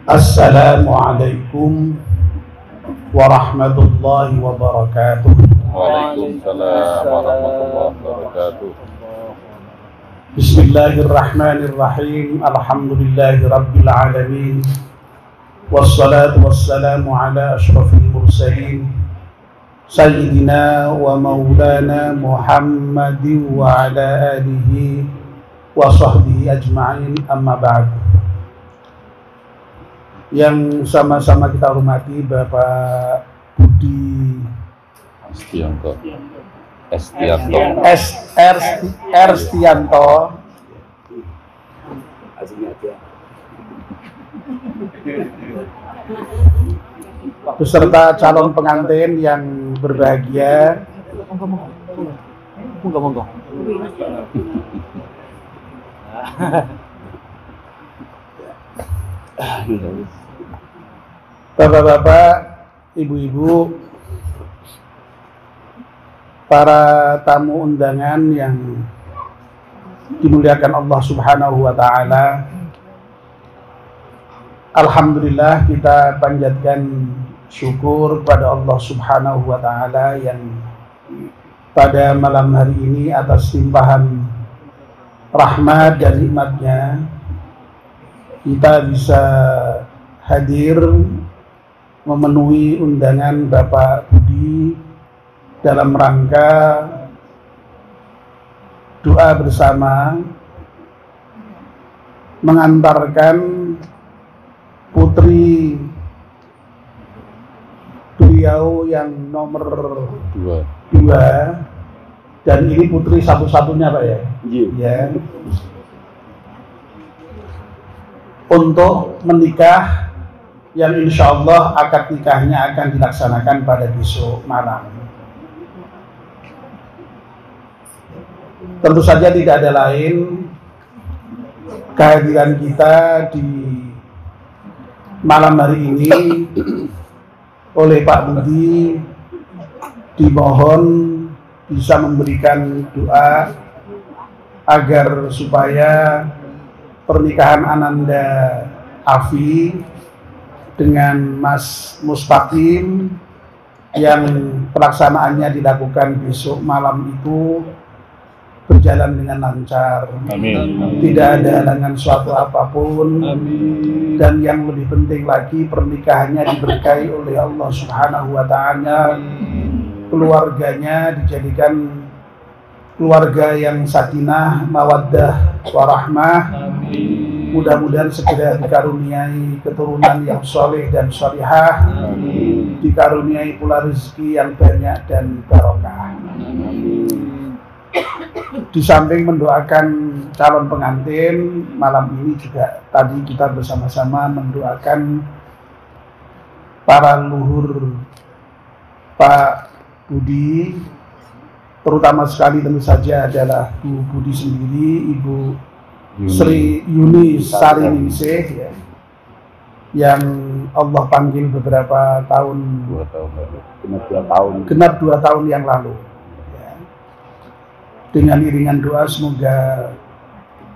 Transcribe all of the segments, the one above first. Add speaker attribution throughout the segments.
Speaker 1: Assalamualaikum warahmatullahi wabarakatuh.
Speaker 2: Waalaikumsalam warahmatullahi wabarakatuh.
Speaker 1: Bismillahirrahmanirrahim. Alhamdulillahi rabbil alamin. Wassalatu wassalamu ala asyrafil mursalin Sayyidina wa maulana Muhammadin wa ala alihi wa sahbihi ajma'in, amma ba'd. Yang sama-sama kita hormati Bapak Budi Estianto beserta calon pengantin yang berbahagia. Monggo. Bapak-bapak, ibu-ibu, para tamu undangan yang dimuliakan Allah Subhanahu wa ta'ala, alhamdulillah kita panjatkan syukur kepada Allah Subhanahu wa ta'ala yang pada malam hari ini atas limpahan rahmat dan nikmatnya kita bisa hadir memenuhi undangan Bapak Budi dalam rangka doa bersama mengantarkan putri beliau yang nomor dua, dan ini putri satu-satunya Pak ya? Ya. Untuk menikah yang insya Allah akad nikahnya akan dilaksanakan pada besok malam. Tentu saja tidak ada lain kehadiran kita di malam hari ini oleh Pak Budi dimohon bisa memberikan doa agar supaya pernikahan Ananda Afi dengan Mas Mustaqim yang pelaksanaannya dilakukan besok malam itu berjalan dengan lancar.
Speaker 2: Amin.
Speaker 1: Tidak ada halangan suatu apapun. Amin. Dan yang lebih penting lagi pernikahannya diberkahi oleh Allah Subhanahu wa ta'ala. Keluarganya dijadikan keluarga yang sakinah, mawaddah, warahmah. Mudah-mudahan segera dikaruniai keturunan yang soleh dan solihah, dikaruniai pula rezeki yang banyak dan barokah. Di samping mendoakan calon pengantin, malam ini juga tadi kita bersama-sama mendoakan para leluhur Pak Budi, terutama sekali tentu saja adalah Bu Budi sendiri, Ibu Sri Yuni Sariningsih ya, yang Allah panggil beberapa tahun, genap 2 tahun yang lalu ya. Dengan iringan doa semoga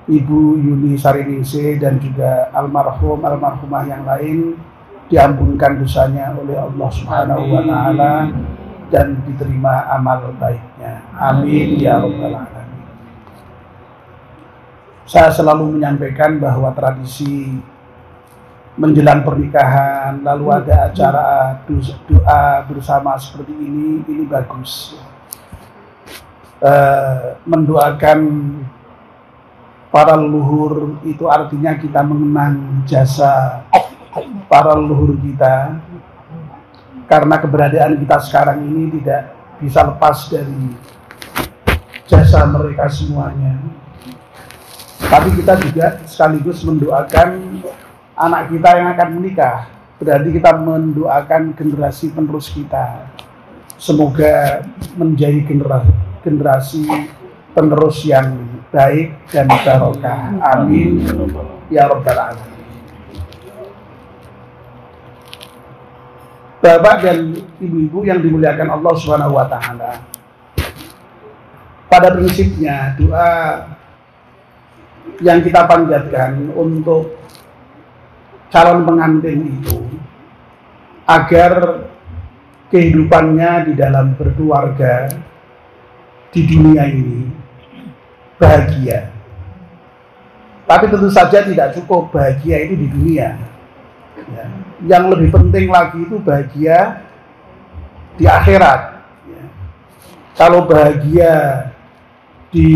Speaker 1: Ibu Yuni Sariningsih dan juga almarhumah yang lain diampunkan dosanya oleh Allah Subhanahu wa ta'ala dan diterima amal baiknya. Amin ya rabbal alamin. Saya selalu menyampaikan bahwa tradisi menjelang pernikahan lalu ada acara doa bersama seperti ini bagus. Mendoakan para leluhur itu artinya kita mengenang jasa para leluhur kita, karena keberadaan kita sekarang ini tidak bisa lepas dari jasa mereka semuanya. Tapi kita juga sekaligus mendoakan anak kita yang akan menikah. Berarti kita mendoakan generasi penerus kita. Semoga menjadi generasi penerus yang baik dan barokah. Amin ya rabbal alamin. Bapak dan ibu-ibu yang dimuliakan Allah Subhanahu wa ta'ala, pada prinsipnya doa yang kita panjatkan untuk calon pengantin itu agar kehidupannya di dalam berkeluarga di dunia ini bahagia. Tapi tentu saja tidak cukup bahagia itu di dunia. Ya. Yang lebih penting lagi itu bahagia di akhirat. Ya. Kalau bahagia di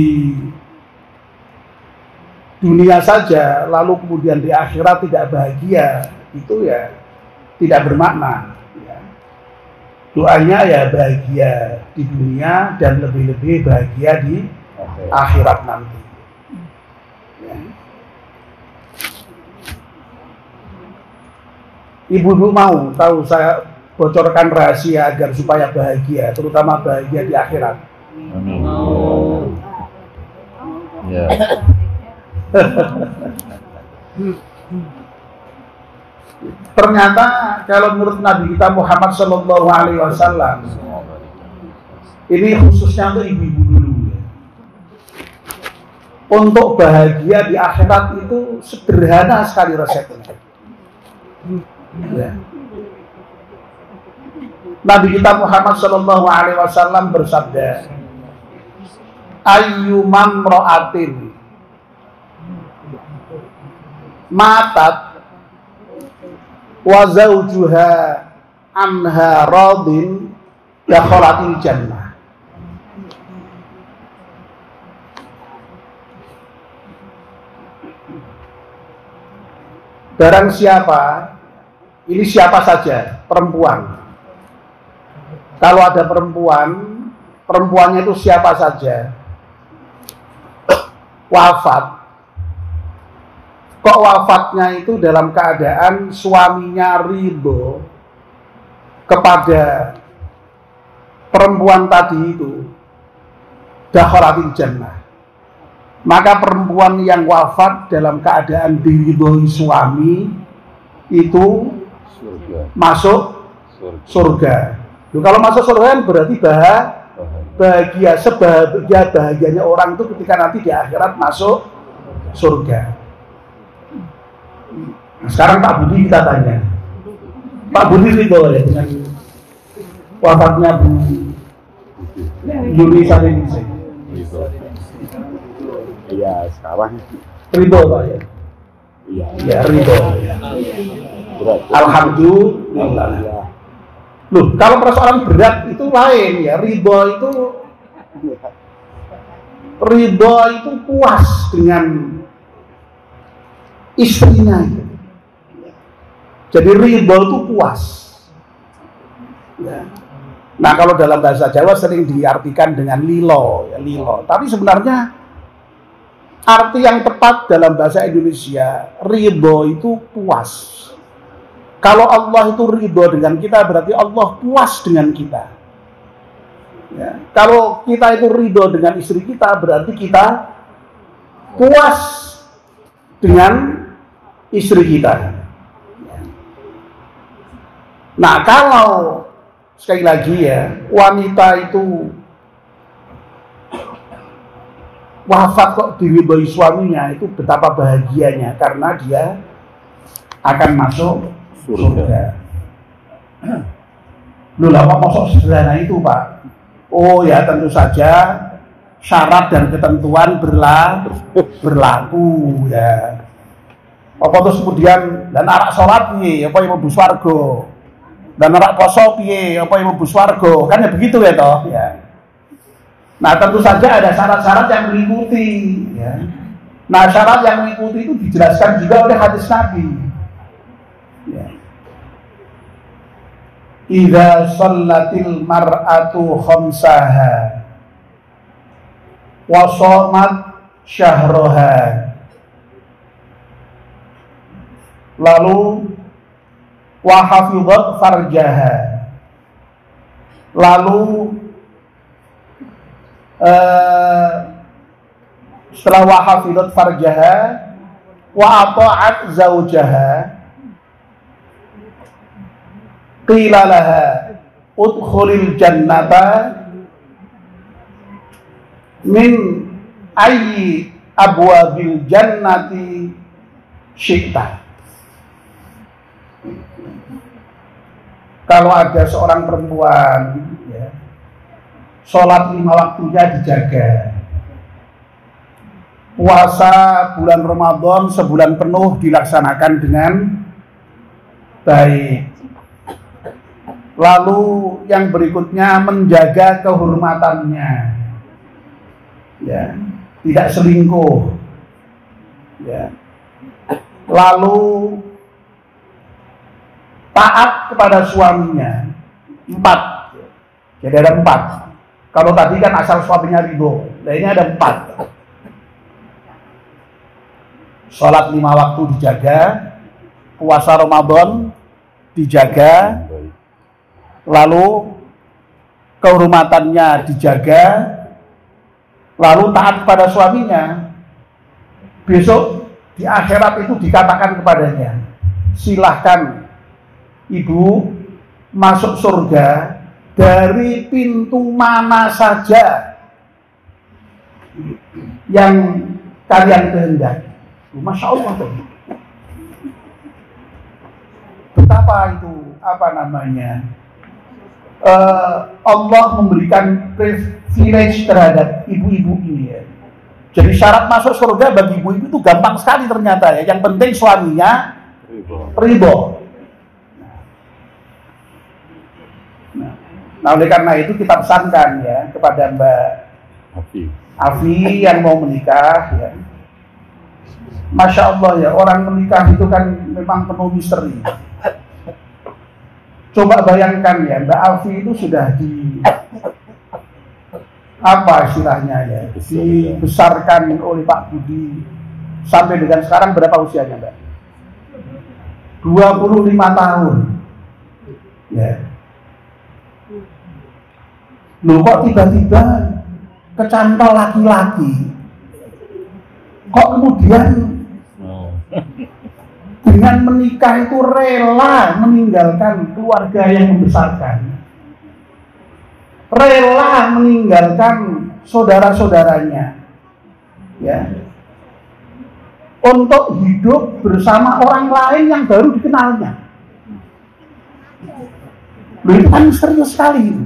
Speaker 1: dunia saja, lalu kemudian di akhirat tidak bahagia, itu ya tidak bermakna. Ya. Doanya ya bahagia di dunia dan lebih-lebih bahagia di akhirat nanti. Ya. Ibu-ibu mau tahu saya bocorkan rahasia agar supaya bahagia, terutama bahagia di akhirat?
Speaker 2: Ya.
Speaker 1: Ternyata kalau menurut Nabi kita Muhammad SAW, ini khususnya untuk ibu-ibu dulu. Untuk bahagia di akhirat itu sederhana sekali resepnya. Ya. Nabi kita Muhammad SAW bersabda, ayyumam ro'atin matat wa zawjuha anha radin dakhalatil jannah. Barang siapa, ini siapa saja, perempuan. Kalau ada perempuan, perempuannya itu siapa saja, wafat. Kok wafatnya itu dalam keadaan suaminya ridho kepada perempuan tadi itu, dakhalatil jannah. Maka perempuan yang wafat dalam keadaan diridhoi suami itu masuk surga. Kalau masuk surga berarti bahagia, sebahagianya orang itu ketika nanti di akhirat masuk surga. Nah, sekarang Pak Budi kita tanya, Pak Budi ridho ya dengan wafatnya Bu Yuni Sadeningsih?
Speaker 3: Iya, sekarang
Speaker 1: ridho Pak ya? Iya, ridho. Alhamdulillah. Loh, kalau persoalan berat itu lain ya. Ridho itu puas dengan istrinya itu. Jadi ridho itu puas. Ya. Nah, kalau dalam bahasa Jawa sering diartikan dengan lilo, ya, lilo. Tapi sebenarnya arti yang tepat dalam bahasa Indonesia, ridho itu puas. Kalau Allah itu ridho dengan kita, berarti Allah puas dengan kita. Ya. Kalau kita itu ridho dengan istri kita, berarti kita puas dengan istri kita. Nah, kalau sekali lagi ya, wanita itu wafat kok diridhoi suaminya, itu betapa bahagianya karena dia akan masuk surga. Loh, apa masuk sederhana itu, Pak? Oh ya, tentu saja syarat dan ketentuan berlaku ya. Apa terus kemudian dan arak sholat piye, apa yang mlebu swarga? Dan arak poso piye, apa yang mlebu swarga? Kan ya begitu ya toh, ya. Nah, tentu saja ada syarat-syarat yang meliputi ya. Nah, syarat yang meliputi itu dijelaskan juga oleh hadis Nabi. Ya. Idza shallatil mar'atu khamsaha wa shamat syahraha, lalu wa hafizat farjaha, lalu setelah wa hafizat farjaha wa ata'at zaujaha, qila laha udkhulil jannata min ayyi abwabil jannati syi'ta. Kalau ada seorang perempuan, ya, sholat 5 waktunya dijaga, puasa bulan Ramadan sebulan penuh dilaksanakan dengan baik. Lalu yang berikutnya menjaga kehormatannya, ya, tidak selingkuh, ya. Lalu taat kepada suaminya, 4. Jadi ada 4. Kalau tadi kan asal suaminya ridho, nah ini ada 4. Sholat 5 waktu dijaga, puasa Ramadan dijaga, lalu kehormatannya dijaga, lalu taat kepada suaminya. Besok di akhirat itu dikatakan kepadanya, silahkan ibu masuk surga dari pintu mana saja yang kalian kehendaki. Masya Allah tuh. Betapa itu Allah memberikan privilege terhadap ibu-ibu ini ya. Jadi syarat masuk surga bagi ibu-ibu itu gampang sekali ternyata ya. Yang penting suaminya ridho. Nah, oleh karena itu kita pesankan ya kepada Mbak Afi yang mau menikah ya. Masya Allah ya, orang menikah itu kan memang penuh misteri. Coba bayangkan ya, Mbak Afi itu sudah istilahnya ya, dibesarkan oleh Pak Budi sampai dengan sekarang berapa usianya Mbak? 25 tahun ya. Loh kok tiba-tiba kecantol laki-laki, kok kemudian dengan menikah itu rela meninggalkan keluarga yang membesarkan, rela meninggalkan saudara-saudaranya ya, untuk hidup bersama orang lain yang baru dikenalnya. Loh, itu kan serius sekali itu.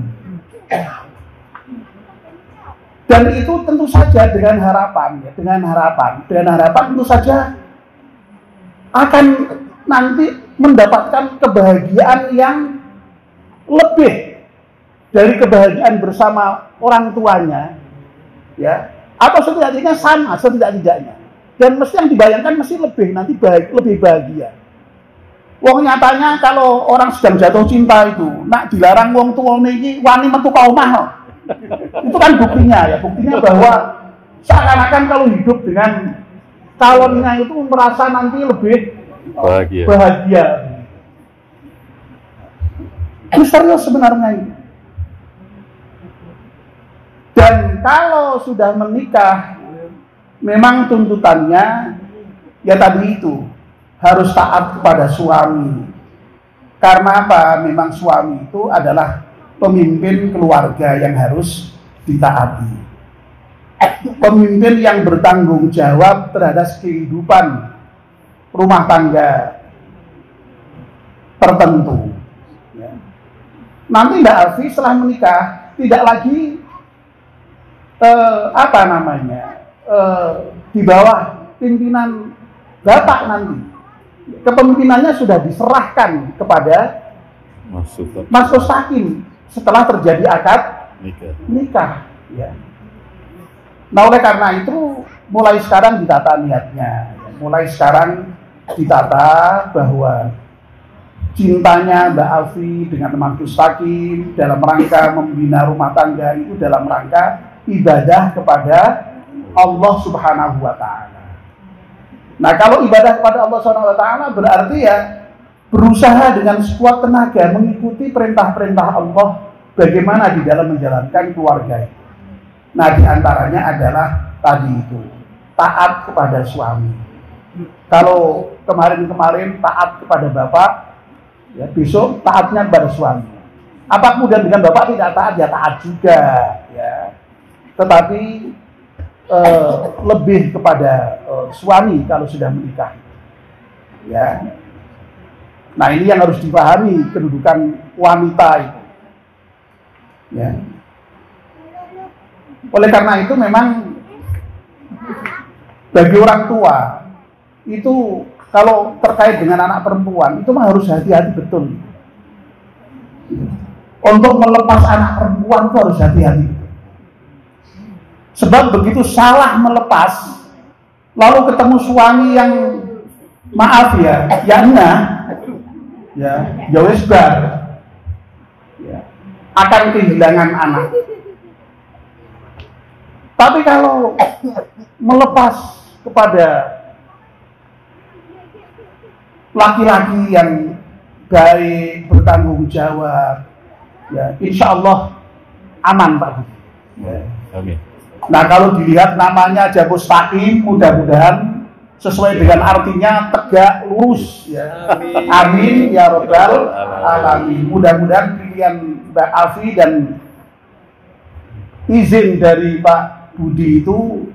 Speaker 1: Dan itu tentu saja dengan harapan tentu saja akan nanti mendapatkan kebahagiaan yang lebih dari kebahagiaan bersama orang tuanya, ya, atau setidaknya sama setidak-tidaknya. Dan mesti yang dibayangkan mesti lebih bahagia. Wong nyatanya kalau orang sedang jatuh cinta itu, nak dilarang wong tuane iki wani metu ka omah. Itu kan buktinya bahwa seakan-akan kalau hidup dengan calonnya itu merasa nanti lebih bahagia. Itu serius sebenarnya ini. Dan kalau sudah menikah, memang tuntutannya ya tadi itu harus taat kepada suami. Karena apa? Memang suami itu adalah pemimpin keluarga yang harus ditaati. Pemimpin yang bertanggung jawab terhadap kehidupan rumah tangga tertentu. Ya. Nanti Mbak Alfi setelah menikah tidak lagi di bawah pimpinan bapak nanti. Kepemimpinannya sudah diserahkan kepada Mas Ustakim setelah terjadi akad nikah. Ya. Nah oleh karena itu mulai sekarang ditata niatnya, mulai sekarang ditata bahwa cintanya Mbak Alfi dengan Mas Ustakim dalam rangka membina rumah tangga itu dalam rangka ibadah kepada Allah Subhanahu wa Ta'ala. Nah kalau ibadah kepada Allah Subhanahu wa Ta'ala berarti ya berusaha dengan sekuat tenaga mengikuti perintah-perintah Allah bagaimana di dalam menjalankan keluarga. Nah diantaranya adalah tadi itu taat kepada suami. Kalau kemarin taat kepada bapak, ya besok taatnya kepada suami. Apa kemudian dengan bapak tidak taat, ya taat juga, ya. Tetapi lebih kepada suami kalau sudah menikah, ya. Nah, ini yang harus dipahami kedudukan wanita itu. Ya. Oleh karena itu memang bagi orang tua itu kalau terkait dengan anak perempuan itu harus hati-hati betul. Untuk melepas anak perempuan itu harus hati-hati. Sebab begitu salah melepas, lalu ketemu suami yang maaf ya, ya wis bar, ya, akan kehilangan anak. Tapi kalau melepas kepada laki-laki yang baik, bertanggung jawab, ya insya Allah aman Pak. Ya.
Speaker 2: Amin.
Speaker 1: Nah kalau dilihat namanya aja mustaqim, mudah-mudahan sesuai dengan artinya tegak lurus. Ya. Amin. Amin ya Rabbal alamin. Mudah-mudahan pilihan Mbak Afi dan izin dari Pak Budi itu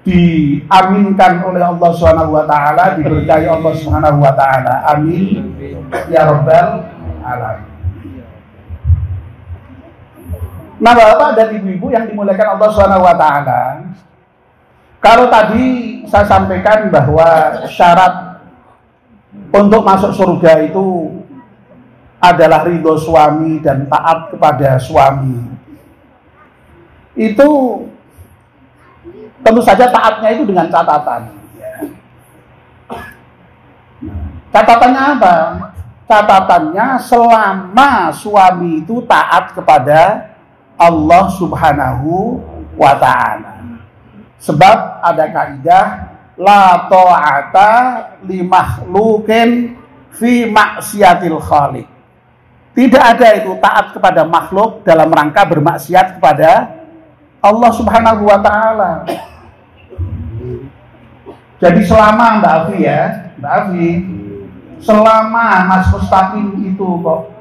Speaker 1: diaminkan oleh Allah Subhanahu wa taala, diberkahi Allah Subhanahu wa taala. Amin ya Rabbal alamin. Nah, Bapak dan Ibu-ibu yang dimuliakan Allah Subhanahu wa taala, kalau tadi saya sampaikan bahwa syarat untuk masuk surga itu adalah ridho suami dan taat kepada suami. Itu tentu saja taatnya itu dengan catatan. Catatannya apa? Catatannya selama suami itu taat kepada Allah Subhanahu wa ta'ala. Sebab ada kaidah la ta'ata li makhluqin fi maksiatil khaliq. Tidak ada itu taat kepada makhluk dalam rangka bermaksiat kepada Allah Subhanahu wa ta'ala. Jadi selama Mbak Afi ya, Mbak Afi, selama Mas Mustaqim itu kok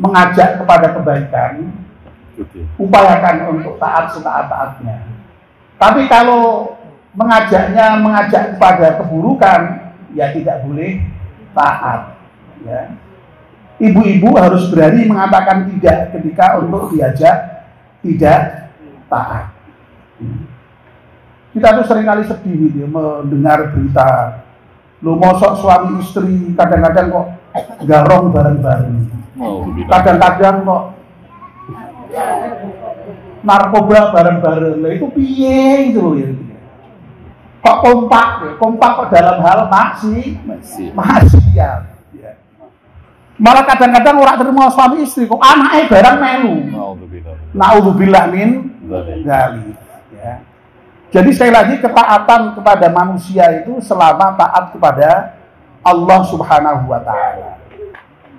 Speaker 1: mengajak kepada kebaikan, upayakan untuk taat setaat-taatnya. Tapi kalau mengajak kepada keburukan, ya tidak boleh taat. Ya. Ibu-ibu harus berani mengatakan tidak ketika untuk diajak tidak taat. Kita tuh seringkali sedih gitu mendengar berita. Lu mosok suami istri kadang-kadang kok garong bareng-bareng. Kadang-kadang kok narkoba bareng-bareng. Lah itu piye gitu loh ya. Kok kompak kok dalam hal maksiat. Ya. Malah kadang-kadang orang terima suami istri kok anaknya bareng melu. Naudzubillah min dzalik. Ya. Jadi sekali lagi ketaatan kepada manusia itu selama taat kepada Allah Subhanahu wa taala.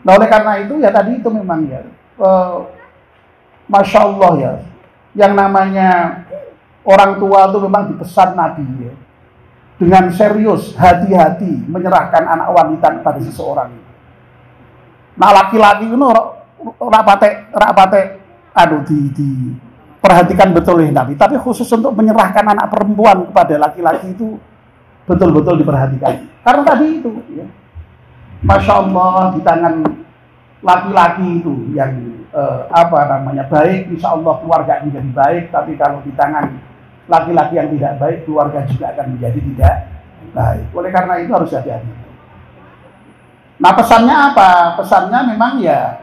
Speaker 1: Nah oleh karena itu ya tadi itu memang ya Masya Allah ya, yang namanya orang tua itu memang dipesan Nabi ya, dengan serius, hati-hati menyerahkan anak wanita kepada seseorang. Nah laki-laki itu rapate perhatikan betul ya Nabi, tapi khusus untuk menyerahkan anak perempuan kepada laki-laki itu betul-betul diperhatikan. Karena tadi itu ya, Masya Allah di tangan laki-laki itu yang baik, insya Allah keluarga menjadi baik. Tapi kalau di tangan laki-laki yang tidak baik, keluarga juga akan menjadi tidak baik. Oleh karena itu harus hati-hati. Nah pesannya apa? Pesannya memang ya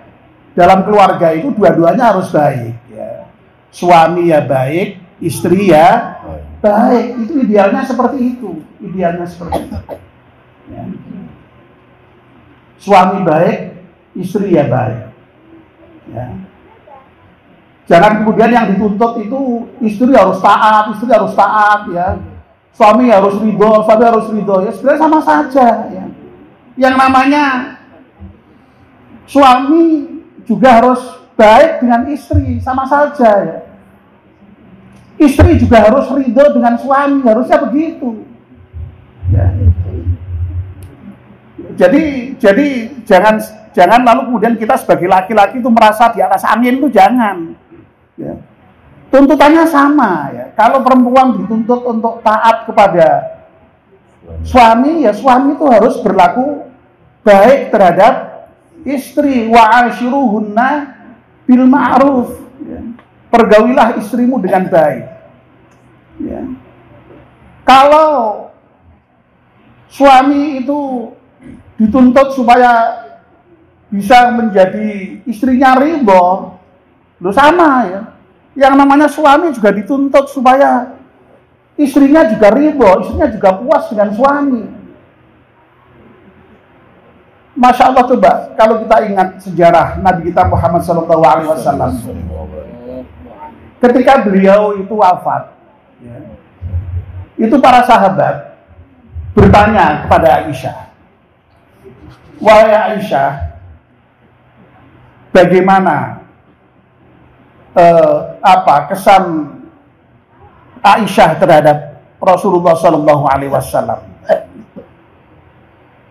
Speaker 1: dalam keluarga itu dua-duanya harus baik ya. Suami ya baik, istri ya baik. Itu idealnya seperti itu. Ya. Suami baik, istri ya baik. Ya. Jangan kemudian yang dituntut itu istri harus taat ya. Suami harus ridho ya. Sebenarnya sama saja ya. Yang namanya suami juga harus baik dengan istri, sama saja ya. Istri juga harus ridho dengan suami, harusnya begitu. Ya. Jadi jangan lalu kemudian kita sebagai laki-laki itu merasa di atas angin, itu jangan. Ya. Tuntutannya sama ya. Kalau perempuan dituntut untuk taat kepada suami, ya suami itu harus berlaku baik terhadap istri, wa ashiruhunna bil ma'ruf, ya. Pergaulilah istrimu dengan baik, ya. Kalau suami itu dituntut supaya bisa menjadi istrinya ridho, lu sama ya. Yang namanya suami juga dituntut supaya istrinya juga ridho, istrinya juga puas dengan suami. Masya Allah, coba kalau kita ingat sejarah Nabi kita Muhammad SAW, ketika beliau itu wafat, ya, itu para sahabat bertanya kepada Aisyah, wahai Aisyah, bagaimana kesan Aisyah terhadap Rasulullah SAW?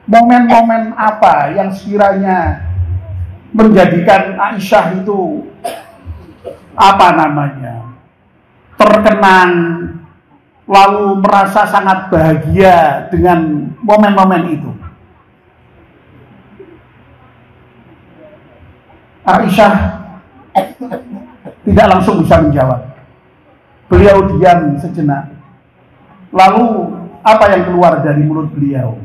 Speaker 1: Momen-momen apa yang sekiranya menjadikan Aisyah itu terkenang, lalu merasa sangat bahagia dengan momen-momen itu? Aisyah tidak langsung bisa menjawab. Beliau diam sejenak. Lalu apa yang keluar dari mulut beliau?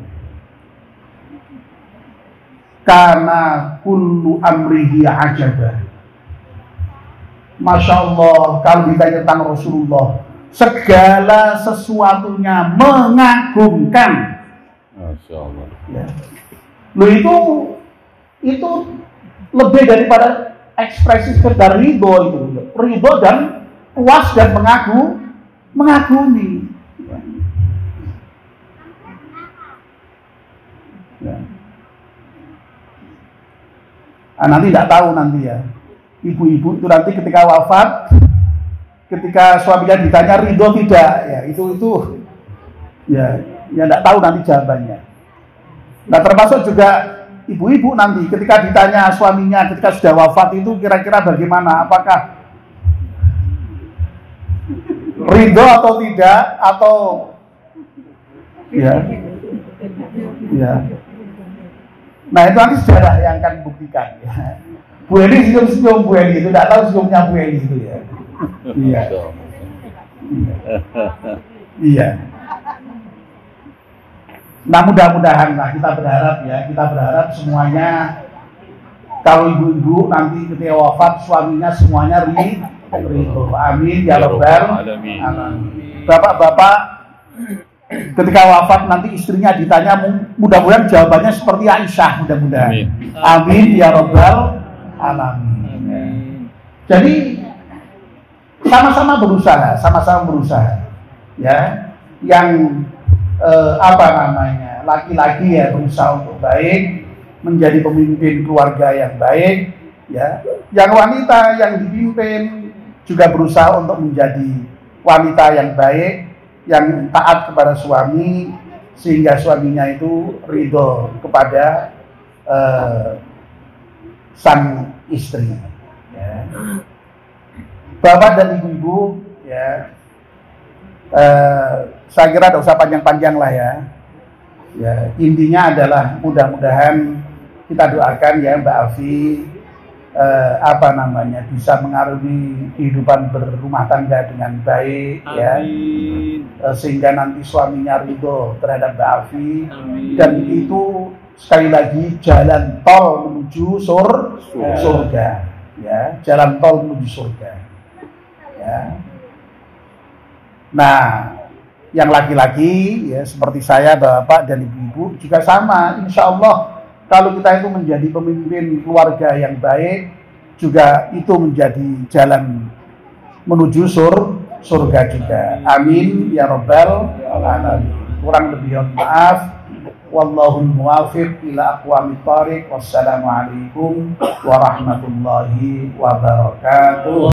Speaker 1: Karena kullu amrihi ajabah. Masya Allah, kalau ditanya tentang Rasulullah, segala sesuatunya mengagumkan.
Speaker 2: Masya Allah.
Speaker 1: Ya. Loh, itu lebih daripada ekspresi sekedar ridho itu. Ridho dan puas dan mengagumi. Ya. Nah, nanti tidak tahu nanti ya. Ibu-ibu itu nanti ketika wafat, ketika suaminya ditanya ridho tidak, ya itu ya tidak tahu nanti jawabannya. Nah, termasuk juga ibu-ibu nanti ketika ditanya suaminya ketika sudah wafat itu kira-kira bagaimana, apakah ridho atau tidak, atau ya. Nah, itu nanti sejarah yang akan membuktikan ya. Bu Eli senyum-senyum, Bu Eli itu tidak tahu senyumnya Bu Eli itu ya. Iya. Nah, mudah-mudahan lah kita berharap semuanya, kalau ibu-ibu nanti ketika wafat suaminya semuanya ridho. Amin ya rabbal alamin. Bapak-bapak ketika wafat nanti istrinya ditanya, mudah-mudahan jawabannya seperti Aisyah, mudah-mudahan. Amin ya rabbal alamin. Jadi sama-sama berusaha ya. Yang laki-laki ya berusaha untuk baik, menjadi pemimpin keluarga yang baik ya. Yang wanita yang dipimpin juga berusaha untuk menjadi wanita yang baik, yang taat kepada suami, sehingga suaminya itu ridho kepada sang istri ya. Bapak dan ibu-ibu ya, saya kira tidak usah panjang-panjang lah ya. Intinya adalah mudah-mudahan kita doakan ya Mbak Afi bisa mengarungi kehidupan berumah tangga dengan baik. Amin. Ya, sehingga nanti suaminya ridho terhadap Mbak Afi. Amin. Dan itu sekali lagi jalan tol menuju surga ya, jalan tol menuju surga ya. Nah, yang laki-laki ya seperti saya, bapak dan ibu-ibu juga sama. Insya Allah kalau kita itu menjadi pemimpin keluarga yang baik, juga itu menjadi jalan menuju surga juga. Amin ya rabbal alamin. Kurang lebih maaf. Wallahul muwaffiq ila aqwamit thariq. Wassalamualaikum warahmatullahi wabarakatuh.